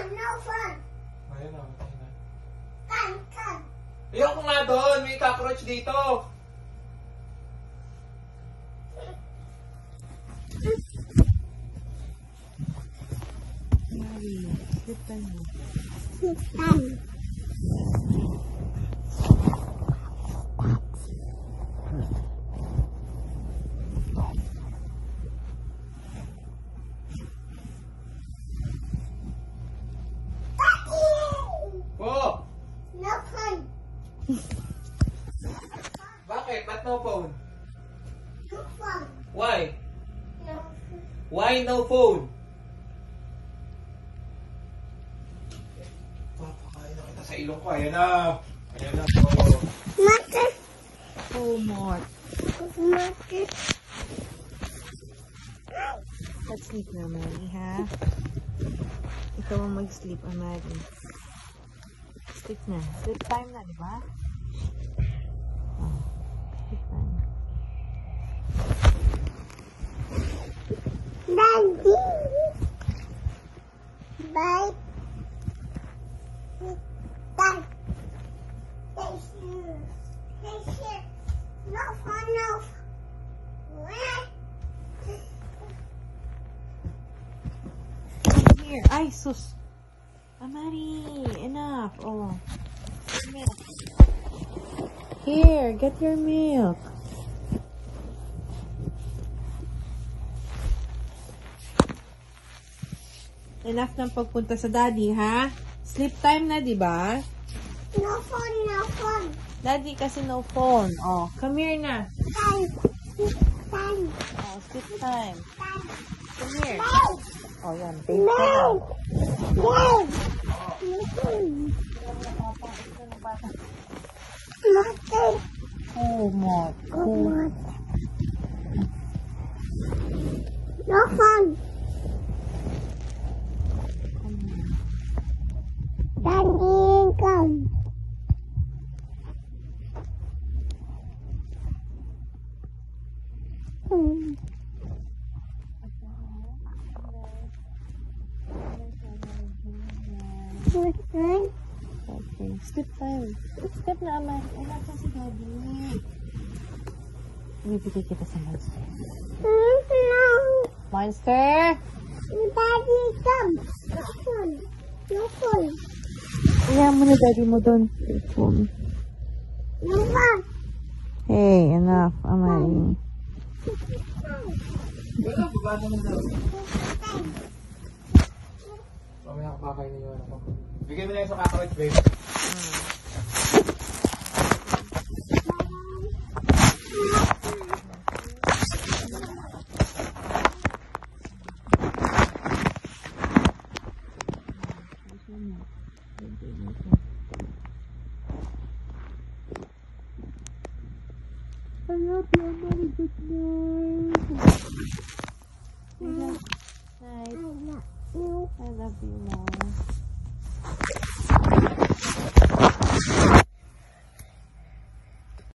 phone, no phone. Ayun na, matay na. Come. Ayoko nga doon, may cockroach dito. Sleep time mo. Sleep time. Oh! No phone. Bakit? Ba't no phone? No phone. Why? No. Why no phone? Papakain na kita sa ilong ko. Ayan na. Ayan na. Oh. Mother. Oh, Mark. Mother. Let's sleep na, Mary, ha? Ikaw ang mag-sleep, Mary. Sleep na. Sleep time na, di ba? Oh, sleep time. Daddy. Bye. Dad. This here. No phone, no phone. Here. Ay, sus. Mary, enough. Oh. Milk. Here, get your milk. Enough ng pagpunta sa daddy, ha? Sleep time na, di ba? No phone, no phone. Daddy kasi no phone. Oh, come here na. Time. Time. Oh, sleep time. Time. Come here. Time. Oh, yan. Babe ka na. No. Mother. Oh, Mark. Oh. No phone. Daddy, come. Okay. Okay. Sleep time. Sleep na, Amay. Ay, nasa si daddy. Bibigay kita sa monster. No. Monster! Daddy, come. No phone. No phone. Iyan mo na daddy mo doon. No phone. Hey, enough, Amay. Wala, baba naman daw. Mamaya kapakain na yun ako. Bigyan mo na yung sa cockroach, babe. I love you, Amay. Good night. Night. I love you, Mom.